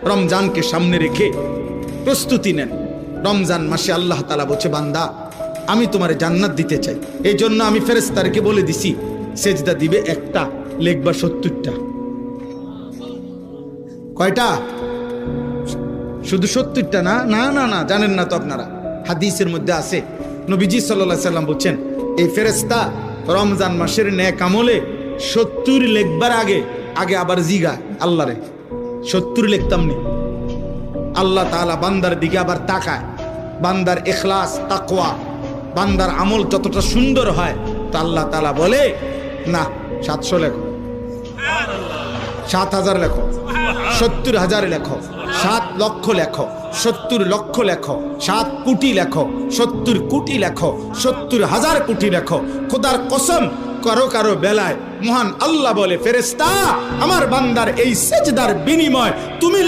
রমজানকে সামনে রেখে প্রস্তুতি নেন। রমজান মাসে আল্লাহ তাআলা বলছে, বান্দা আমি তোমারে জান্নাত দিতে চাই, এই জন্য আমি ফেরেশতাদেরকে বলে দিছি সেজদা দিবে একটা, লিখবা 70টা। কয়টা? শুধু 70টা না, না না না, জানেন না তো আপনারা। হাদিসের মধ্যে আছে, নবীজি সাল্লাল্লাহু আলাইহি সাল্লাম বলছেন, এই ফেরেশতা রমজান মাসের নেক আমলে 70 লিখবার আগে আবার জিগা আল্লাহরে 70 লিখতাম নি। আল্লাহ তাআলা বান্দার দিকে আবার তাকায়, বান্দার ইখলাস তাকওয়া, বান্দার আমল যতটা সুন্দর হয় তো আল্লাহ তাআলা বলে, না 700 লেখো, 7000 লেখো, 70,000 লেখো, 7 লক্ষ লেখো, 70 লক্ষ লেখো, 7 কোটি লেখো, 70 কোটি লেখো, 70,000 কোটি লেখো। খোদার কসম, কারো কারো বেলায় মহান আল্লাহ বলে, ফেরেশতা আমার বান্দার এই সেজদার বিনিময় তুমি